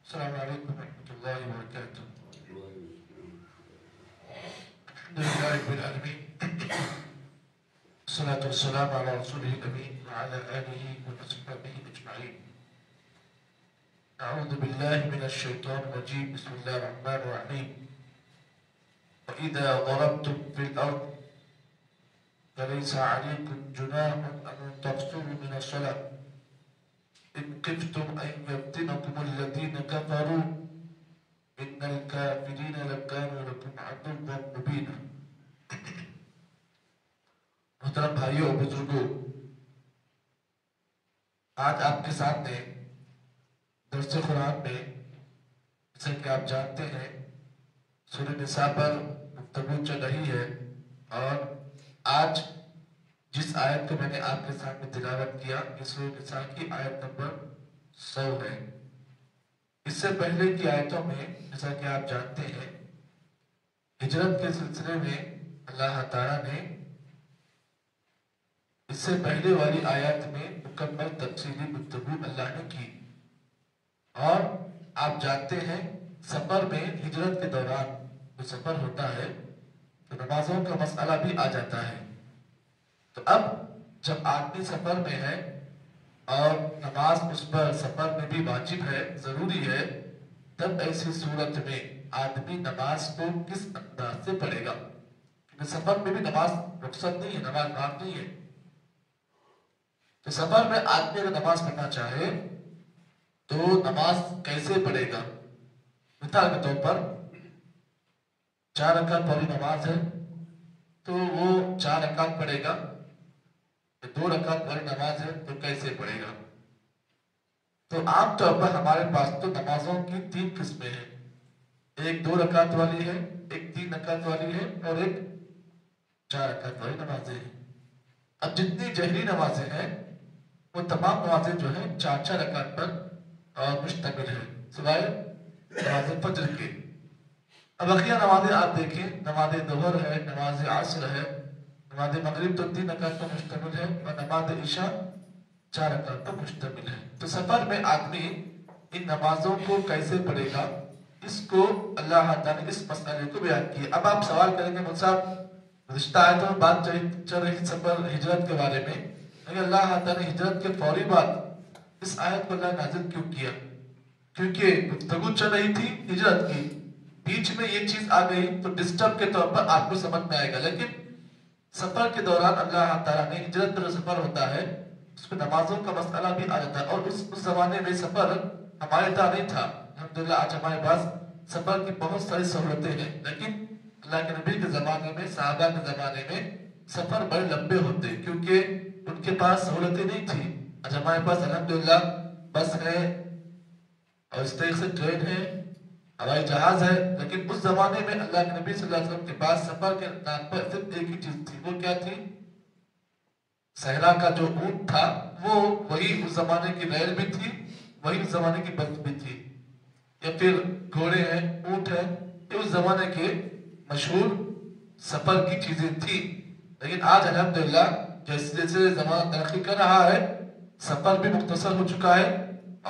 السلام عليكم ورحمة الله وبركاته. الحمد لله رب العالمين، الصلاة والسلام على رسوله الأمين وعلى آله وصحبه أجمعين. أعوذ بالله من الشيطان الرجيم. بسم الله الرحمن الرحيم. وإذا ضربتم في الأرض فليس عليكم جناح أن تقصروا من الصلاة إن خفتم أن يفتنكم الذين كفروا إن الكافرين لكانوا لكم عدوا مبينا. محترم بھائیوں اور بزرگوں، آج آپ کے سامنے درس قرآن میں جیسا کہ آپ جانتے ہیں سورہ نساء پر گفتگو چل رہی ہے، اور آج جس آیت کو میں نے آپ کے سامنے تلاوت کیا یہ سورہ نساء کی آیت نمبر 100 ہے۔ اس سے پہلے کی آیتوں میں جیسا کہ آپ جانتے ہیں ہجرت کے سلسلے میں اللہ تعالیٰ نے اس سے پہلے والی آیات میں مکمل تفصیلی گفتگو اللہ نے کی، اور آپ جانتے ہیں سفر میں ہجرت کے دوران جو سفر ہوتا ہے تو نمازوں کا مسئلہ بھی آ جاتا ہے۔ تو اب جب آدمی سفر میں ہے اور نماز اس پر سفر میں بھی واجب ہے، ضروری ہے، تب ایسی صورت میں آدمی نماز کو کس انداز سے پڑھے گا؟ کیونکہ سفر میں بھی نماز رخصت نہیں ہے، نماز معاف نہیں ہے۔ تو سفر میں آدمی اگر نماز پڑھنا چاہے تو نماز کیسے پڑھے گا؟ مثال کے طور پر 4 رکعت والی نماز ہے تو وہ 4 رکعت پڑھے گا، 2 رکعت والی نماز ہے تو کیسے پڑھے گا؟ تو عام طور پر ہمارے پاس تو نمازوں کی 3 قسمیں ہیں، ایک 2 رکعت والی ہے، ایک 3 رکعت والی ہے، اور ایک 4 رکعت والی نمازیں ہیں۔ اب جتنی جہری نمازیں ہیں وہ تمام نمازیں جو ہیں 4 رکعت پر مشتمل ہیں سوائے نماز فجر کے۔ اب بقیہ نمازیں آپ دیکھیں، نماز ظہر ہے، نماز عصر ہے، نماز مغرب تو 3 رکعت پر مشتمل ہے، اور نماز عشاء 4 رکعت پر مشتمل ہے۔ تو سفر میں آدمی ان نمازوں کو کیسے پڑھے گا، اس کو اللہ تعالیٰ نے اس مسئلے کو بیان کیا۔ اب آپ سوال کریں گے مجھ صاحب گزشتہ آیتوں میں بات چل رہی سفر ہجرت کے بارے میں، لیکن اللہ تعالیٰ نے ہجرت کے فوری بعد اس آیت کو اللہ نازل کیوں کیا؟ کیونکہ گفتگو چل رہی تھی ہجرت کی، بیچ میں یہ چیز آ گئی تو ڈسٹرب کے طور پر آپ کو سمجھ میں آئے گا، لیکن سفر کے دوران اللہ تعالیٰ نے ہجرت کا جو سفر ہوتا ہے اس میں نمازوں کا مسئلہ بھی آ جاتا ہے، اور اس زمانے میں سفر ہمارے طرح نہیں تھا۔ الحمدللہ آج ہمارے پاس سفر کی بہت ساری سہولتیں ہیں، لیکن اللہ کے نبی کے زمانے میں، صحابہ کے زمانے میں سفر بڑے لمبے ہوتے کیونکہ ان کے پاس سہولتیں نہیں تھی۔ آج ہمارے پاس الحمدللہ بس ہے اور اس طریقے سے ٹرین ہے، ہوائی جہاز ہے، لیکن اس زمانے میں اللہ کے نبی صلی اللہ علیہ وسلم کے پاس سفر کے نام پر صرف ایک ہی چیز تھی، وہ کیا تھی؟ صحرا کا جو اونٹ تھا، وہ وہی اس زمانے کی ریل بھی تھی، وہی اس زمانے کی بس بھی تھی، یا پھر گھوڑے ہیں، اونٹ ہے، یہ اس زمانے کے مشہور سفر کی چیزیں تھی۔ لیکن آج الحمدللہ جیسے جیسے زمانہ ترقی کر رہا ہے سفر بھی مختصر ہو چکا ہے،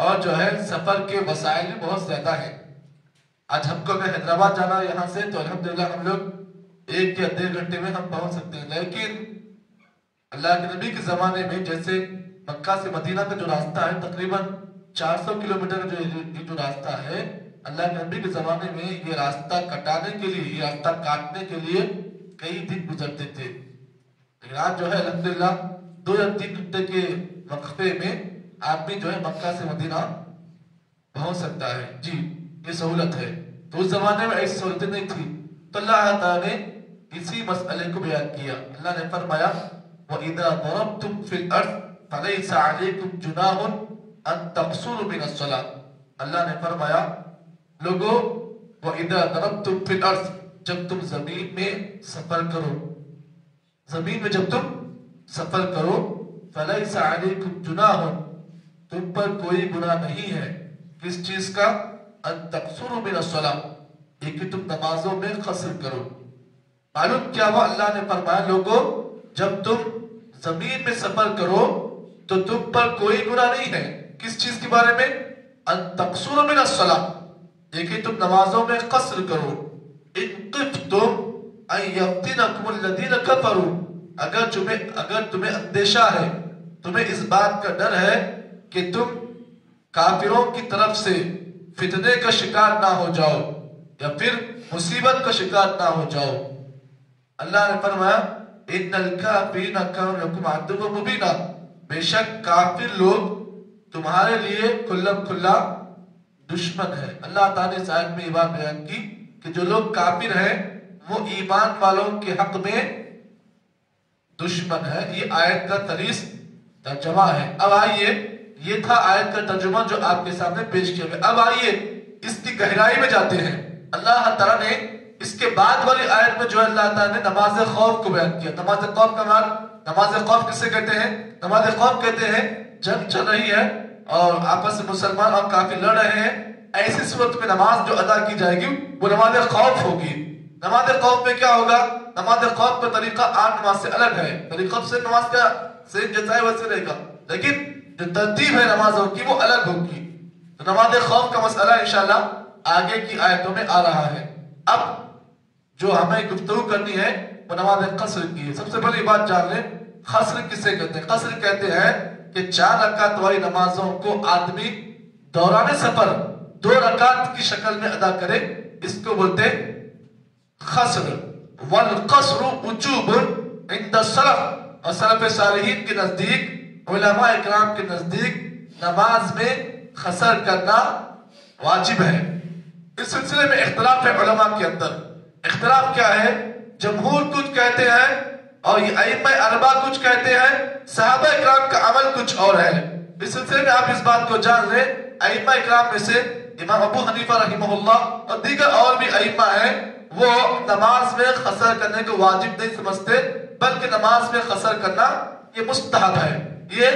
اور جو ہے سفر کے وسائل بھی بہت زیادہ ہیں۔ آج ہم کو اگر حیدرآباد جانا ہے یہاں سے تو الحمدللہ ہم لوگ 1 یا 1.5 گھنٹے میں ہم پہنچ سکتے ہیں، لیکن اللہ کے نبی کے زمانے میں جیسے مکہ سے مدینہ کا جو راستہ ہے تقریباً 400 کلومیٹر کا جو راستہ ہے، اللہ کے نبی کے زمانے میں یہ راستہ کٹانے کے لیے، یہ راستہ کاٹنے کے لیے کئی دن گزرتے تھے، لیکن آج جو ہے الحمدللہ 2 یا 3 گھنٹے کے وقفے میں آدمی جو ہے مکہ سے مدینہ پہنچ سکتا ہے۔ جی یہ سہولت ہے، تو اس زمانے میں ایسی سہولتیں نہیں تھی، تو اللہ تعالیٰ نے اسی مسئلے کو بیان کیا۔ اللہ نے فرمایا وَإِذَا ضَرَبْتُمْ فِي الْأَرْضِ فَلَيْسَ عَلَيْكُمْ جُنَاحٌ أَن تَقْصُرُوا مِنَ الصَّلَاةِ۔ اللہ نے فرمایا لوگو وَإِذَا ضَرَبْتُمْ فِي الْأَرْضِ، جب تم زمین میں سفر کرو، زمین میں جب تم سفر کرو، فَلَيْسَ عَلَيْكُمْ جُنَاحٌ، تم پر کوئی گناہ نہیں ہے، کس چیز کا؟ أَن تَقْصُرُوا مِنَ الصَّلَاةِ، یہ کہ تم نمازوں میں قصر کرو۔ معلوم کیا ہوا؟ اللہ نے فرمایا لوگو جب تم زمین میں سفر کرو تو تم پر کوئی گناہ نہیں ہے، کس چیز کے بارے میں؟ ان تقصروا من الصلاۃ، یہ کہ تم نمازوں میں قصر کرو. ان خفتم ان یفتنکم الذین کفروا، اگر تمہیں اندیشہ ہے، تمہیں اس بات کا ڈر ہے کہ تم کافروں کی طرف سے فتنے کا شکار نہ ہو جاؤ یا پھر مصیبت کا شکار نہ ہو جاؤ. اللہ نے فرمایا ان الکافرین کانوا لکم عدوا مبینا، بے شک کافر لوگ تمہارے لیے کھلم کھلا دشمن ہے. اللہ تعالیٰ نے اس آیت میں یہ بات بیان کی کہ جو لوگ کافر ہیں وہ ایمان والوں کے حق میں دشمن ہے. یہ آیت کا طریق ترجمہ ہے. اب آئیے، یہ تھا آیت کا ترجمہ جو آپ کے سامنے پیش کیا گیا. اب آئیے اس کی گہرائی میں جاتے ہیں. اللہ تعالیٰ نے اس کے بعد والی آیت میں جو اللہ تعالیٰ نے نماز خوف کو بیان کیا. نماز خوف کا معنی، نماز خوف کسے کہتے ہیں؟ نماز خوف کہتے ہیں جنگ چل رہی ہے اور آپس میں مسلمان اور کافر لڑ رہے ہیں، ایسی صورت میں نماز جو ادا کی جائے گی وہ نماز خوف ہوگی. نماز خوف میں کیا ہوگا؟ نماز خوف کا طریقہ عام نماز سے الگ ہے. طریقہ سے نماز کا سے جیسا ہے ویسے رہے گا، لیکن جو ترتیب ہے نمازوں کی وہ الگ ہوگی. تو نماز خوف کا مسئلہ انشاءاللہ آگے کی آیتوں میں آ رہا ہے. اب جو ہمیں گفتگو کرنی ہے وہ نماز قصر کی ہے. سب سے پہلی بات جان لیں قصر کسے کہتے ہیں. قصر کہتے ہیں کہ 4 رکعت والی نمازوں کو آدمی دوران سفر 2 رکعت کی شکل میں ادا کرے، اس کو بولتے قصر. والقصر وجوب عند السلف، اور سلف صالحین کے نزدیک، علماء اکرام کے نزدیک نماز میں قصر کرنا واجب ہے. اس سلسلے میں اختلاف ہے علماء کے اندر. اختلاف کیا ہے؟ جمہور کچھ کہتے ہیں اور یہ ائمہ اربعہ کچھ کہتے ہیں، صحابہ اکرام کا عمل کچھ اور ہے. اس سلسلے میں آپ اس بات کو جان لیں، ائمہ اکرام میں سے امام ابو حنیفہ رحمہ اللہ اور دیگر اور بھی ائمہ ہیں، وہ نماز میں قصر کرنے کو واجب نہیں سمجھتے، بلکہ نماز میں قصر کرنا یہ مستحب ہے. یہ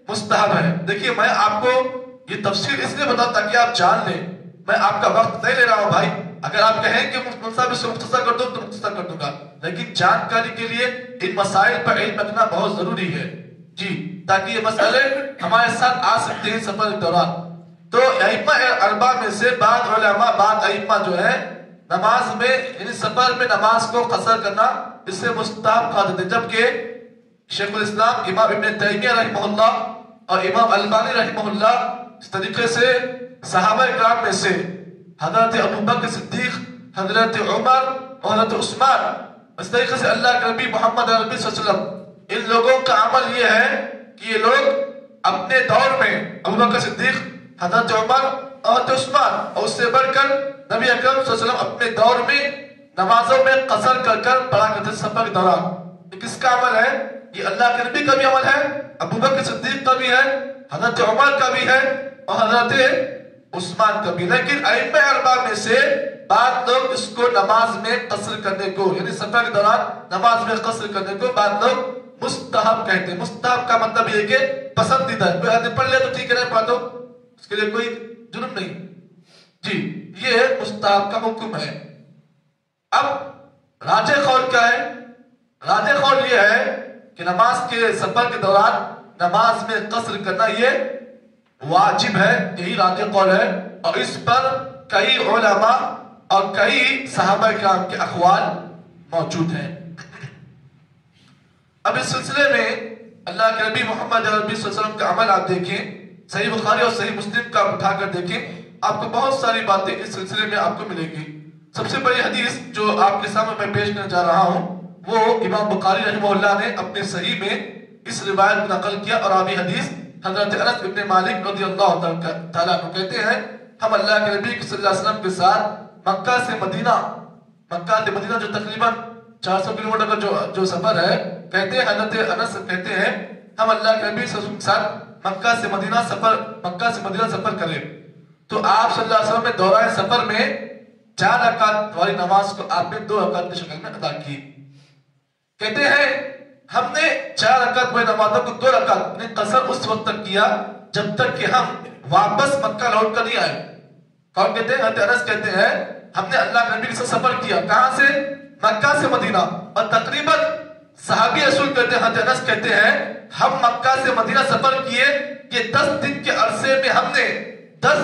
مستحب ہے. دیکھیے میں آپ کو یہ تفصیل اس لیے بتاؤں تاکہ آپ جان لیں. میں آپ کا وقت نہیں لے رہا ہوں بھائی. اگر آپ کہیں کہ مصطفیٰ سے مختصر کر دو تو مختصر کر دوں گا، لیکن جانکاری کے لیے ان مسائل پر علم رکھنا بہت ضروری ہے جی، تاکہ یہ مسئلے ہمارے ساتھ آ سکتے ہیں سفر کے دوران. تو ائمہ اربعہ میں سے بعض علماء، بعض ائمہ جو ہے نماز میں یعنی سفر میں نماز کو قصر کرنا اس سے مستحب قرار دیتے، جبکہ شیخ الاسلام امام ابن تیمیہ رحمہ اللہ اور امام البانی رحمہ اللہ اس طریقے سے صحابہ اکرام میں سے حضرت ابو بکر صدیق، حضرت عمر اور حضرت عثمان، اس طریقے سے اللہ کے نبی محمد عربی صلی اللہ علیہ وسلم، ان لوگوں کا عمل یہ ہے کہ یہ لوگ اپنے دور میں ابو بکر صدیق، حضرت عمر اور حضرت عثمان اور اس سے بڑھ کر نبی اکرم صلی اللہ علیہ وسلم اپنے دور میں نمازوں میں قصر کر کر پڑھا کرتے سفر کے دوران. یہ کس کا عمل ہے؟ یہ اللہ کے نبی کا بھی عمل ہے، ابو بکر صدیق کا بھی ہے، حضرت عمر کا بھی ہے اور حضرت عثمان کا بھی. لیکن ائمہ اربعہ میں سے بعض لوگ اس کو نماز میں قصر کرنے کو یعنی سفر کے دوران نماز میں قصر کرنے کو بعض لوگ مستحب کہتے ہیں. مستحب کا مطلب یہ کہ پسندیدہ ہے. کوئی آدمی پڑھ لے تو ٹھیک ہے، نہیں پڑھا تو اس کے لیے کوئی جرم نہیں جی. یہ مستحب کا حکم ہے. اب راجح قول کیا ہے؟ راجح قول یہ ہے کہ نماز کے سفر کے دوران نماز میں قصر کرنا یہ واجب ہے. یہی راجح قول ہے اور اس پر کئی علماء اور کئی صحابہ کرام کے اقوال موجود ہیں. اب اس سلسلے میں اللہ کے نبی محمد عربی صلی اللہ علیہ وسلم کا عمل آپ دیکھیں، صحیح بخاری اور صحیح مسلم کا اٹھا کر دیکھیں، آپ کو بہت ساری باتیں اس سلسلے میں آپ کو ملے گی. سب سے بڑی حدیث جو آپ کے سامنے میں پیش کرنے جا رہا ہوں وہ امام بخاری رحمہ اللہ نے اپنے صحیح میں اس روایت کو نقل کیا اور ابھی حدیث حضرت انس بن مالک رضی اللہ تعالیٰ کو کہتے ہیں ہم اللہ کے نبی صلی اللہ علیہ وسلم کے ساتھ مکہ سے مدینہ جو تقریباً 400 کلومیٹر کا جو سفر ہے، کہتے ہیں حضرت انس کہتے ہیں ہم اللہ کے نبی صلی اللہ علیہ وسلم کے ساتھ مکہ سے مدینہ سفر کرے تو آپ صلی اللہ علیہ وسلم نے دوران سفر میں 4 رکعت والی نماز کو آپ نے 2 رکعت کی شکل میں ادا کی. کہتے ہیں ہم نے 4 رکعت والی نمازوں کو 2 رکعت نے قصر اس وقت تک کیا جب تک کہ ہم واپس مکہ لوٹ کر نہیں آئے. کون کہتے ہیں؟ حضرت انس کہتے ہیں ہم نے اللہ کے نبی کے ساتھ سفر کیا. کہاں سے؟ مکہ سے مدینہ. اور تقریباً صحابی رسول کہتے ہیں، حضرت انس کہتے ہیں ہم مکہ سے مدینہ سفر کیے، یہ 10 دن کے عرصے میں ہم نے 10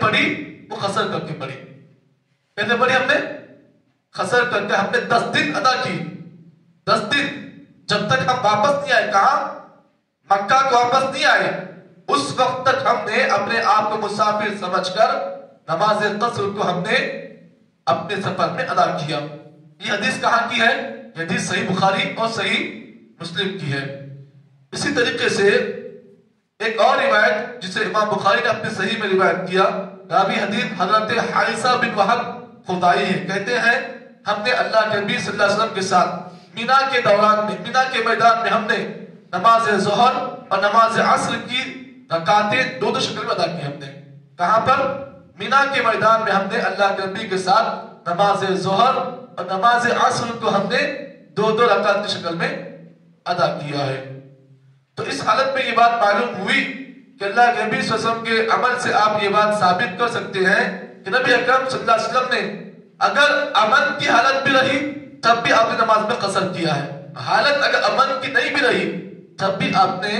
پڑھی وہ قصر کر کے پڑھی. کیسے پڑھی ہم نے؟ قصر کر کے ہم نے 10 دن ادا کی. 10 دن جب تک ہم واپس نہیں آئے. کہاں؟ مکہ کو واپس نہیں آئے اس وقت تک ہم نے اپنے آپ کو مسافر سمجھ کر نماز قصر کو ہم نے اپنے سفر میں ادا کیا. یہ حدیث کہاں کی ہے؟ یہ حدیث صحیح بخاری اور صحیح مسلم کی ہے. اسی طریقے سے ایک اور روایت جسے امام بخاری نے اپنے صحیح میں روایت کیا، راوی حدیث حضرت حارثہ بن وہب خدائی ہے. کہتے ہیں ہم نے اللہ کے نبی صلی اللہ علیہ وسلم کے ساتھ مینا کے دوران میں، مینا کے میدان میں ہم نے نماز ظہر اور نماز عصر کی رکعتیں دو شکل میں ادا کی. ہم نے کہاں پر؟ مینا کے میدان میں ہم نے اللہ کے نبی کے ساتھ نماز ظہر اور نماز عصر کو ہم نے دو رکعت کی شکل میں ادا کیا ہے. تو اس حالت میں یہ بات معلوم ہوئی کہ اللہ کے نبی صلی اللہ علیہ وسلم کے عمل سے آپ یہ بات ثابت کر سکتے ہیں کہ نبی اکرم صلی اللہ علیہ وسلم نے اگر امن کی حالت بھی رہی تب بھی آپ نے نماز میں قصر کیا ہے. حالت اگر امن کی نہیں بھی رہی تب بھی آپ نے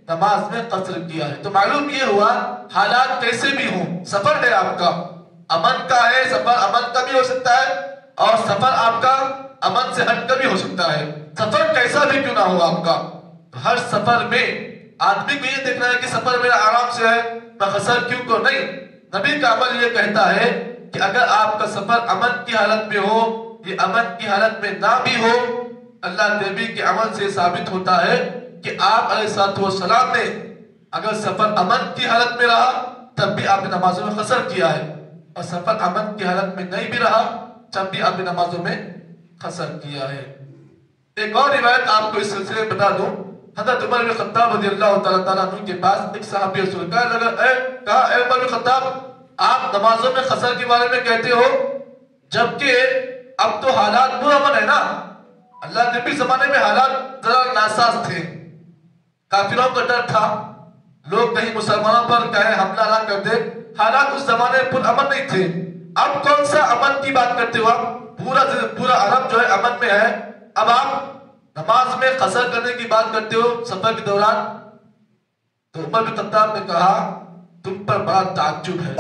نماز میں قصر کیا ہے. تو معلوم یہ ہوا حالات کیسے بھی ہوں، سفر ہے آپ کا، امن کا ہے، سفر امن کا بھی ہو سکتا ہے اور سفر آپ کا امن سے ہٹ کر بھی ہو سکتا ہے. سفر کیسا بھی کیوں نہ ہو آپ کا، ہر سفر میں آدمی کو یہ دیکھنا ہے کہ سفر میرا آرام سے ہے، میں قصر کیوں کو نہیں. نبی کا عمل یہ کہتا ہے کہ اگر آپ کا سفر امن کی حالت میں ہو، یہ امن کی حالت میں نہ بھی ہو، اللہ کے نبی کے عمل سے ثابت ہوتا ہے کہ آپ علیہ الصلوۃ والسلام نے اگر سفر امن کی حالت میں رہا تب بھی آپ نے نمازوں میں قصر کیا ہے، اور سفر امن کی حالت میں نہیں بھی رہا تب بھی آپ نے نمازوں میں قصر کیا ہے. ایک اور روایت آپ کو اس سلسلے میں بتا دوں. حضرت عمر بن خطاب رضی اللہ تعالیٰ عنہ کے پاس ایک صحابی رسول کہا اے عمر بن خطاب، آپ نمازوں میں قصر کے بارے میں کہتے ہو جبکہ اب تو حالات پرامن ہے نا. اللہ کے نبی زمانے میں حالات ذرا ناساز تھے، کافروں کا ڈر تھا، لوگ کہیں مسلمانوں پر کہیں حملہ نہ کر دے. حالات اس زمانے میں پرامن نہیں تھے. اب کون سا امن کی بات کرتے ہو آپ؟ پورا عرب جو ہے امن میں ہے، اب آپ نماز میں قصر کرنے کی بات کرتے ہو سفر کے دوران. تو عمر بن خطاب نے کہا تم پر بڑا تعجب ہے.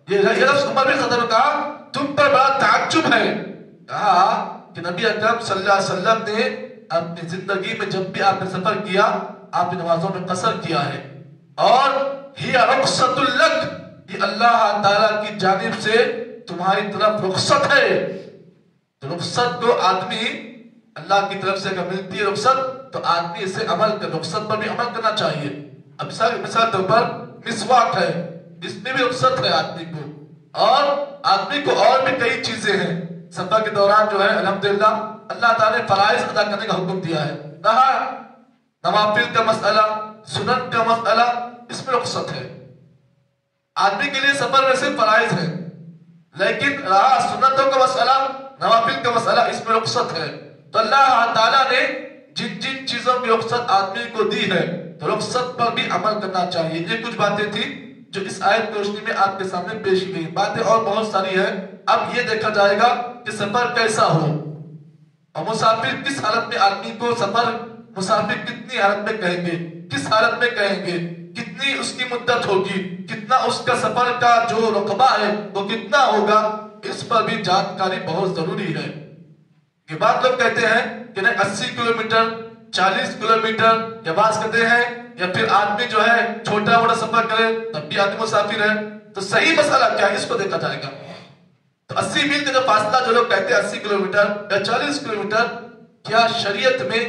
یہ لفظ عمر بن خطاب نے کہا تم پر بڑا تعجب ہے. کہا کہ نبی اکرم صلی اللہ علیہ وسلم نے اپنی زندگی میں جب بھی آپ نے سفر کیا آپ نے نمازوں میں قصر کیا ہے، اور ہی رخصت لک، یہ اللہ تعالیٰ کی جانب سے تمہاری طرف رخصت ہے. تو رخصت کو آدمی اللہ کی طرف سے اگر ملتی ہے رخصت تو آدمی اسے عمل کر، رخصت پر بھی عمل کرنا چاہیے. اب مثال طور پر مسواک ہے، اس میں بھی رخصت ہے آدمی کو، اور آدمی کو اور بھی کئی چیزیں ہیں سفر کے دوران جو ہے الحمدللہ اللہ تعالیٰ نے فرائض ادا کرنے کا حکم دیا ہے. رہا نوافل کا مسئلہ، سنن کا مسئلہ، اس میں رخصت ہے. آدمی کے لیے سفر میں صرف فرائض ہے، لیکن رہا سنتوں کا مسئلہ، نوافل کا مسئلہ، اس میں رخصت ہے. تو اللہ تعالیٰ نے جن جن چیزوں کی رخصت آدمی کو دی ہے تو رخصت پر بھی عمل کرنا چاہیے. یہ کچھ باتیں تھیں جو اس آیت کی روشنی میں آپ کے سامنے پیش کی گئی. باتیں اور بہت ساری ہیں. اب یہ دیکھا جائے گا کہ سفر کیسا ہو اور مسافر کس حالت میں آدمی کو سفر، مسافر کتنی حالت میں کہیں گے، کس حالت میں کہیں گے، کتنی اس کی مدت ہوگی، کتنا اس کا سفر کا جو رقبہ ہے وہ کتنا ہوگا، اس پر بھی جانکاری بہت ضروری ہے. یہ بات لوگ کہتے ہیں کہ نہیں 80 کلومیٹر 40 کلومیٹر، یا بات کہتے ہیں یا پھر آدمی جو ہے چھوٹا بڑا سفر کرے تب بھی آدمی مسافر ہے. تو صحیح مسئلہ کیا ہے اس کو دیکھا جائے گا. تو 80 میل کا جو فاصلہ جو لوگ کہتے ہیں 80 کلومیٹر یا 40 کلومیٹر، کیا شریعت میں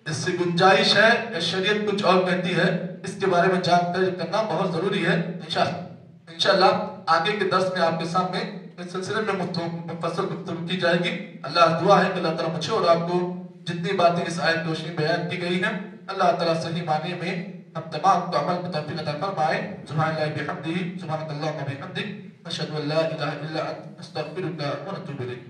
اس سے گنجائش ہے یا شریعت کچھ اور کہتی ہے، اس کے بارے میں جانکاری کرنا بہت ضروری ہے. انشاءاللہ آگے کے درس میں آپ کے سامنے اس سلسلے میں مفصل گفتگو کی جائے گی. اللہ دعا ہے کہ اللہ تعالیٰ مجھے اور آپ کو جتنی باتیں اس آیت کی روشنی بیان کی گئی ہیں اللہ تعالیٰ صحیح معنی میں ہم تمام کو عمل کی توفیق عطا فرمائے. سبحان اللہ بحمدہ، سبحانک اللہم وبحمدک، اشہد ان لا الہ الا انت، استغفرک و اتوب الیک.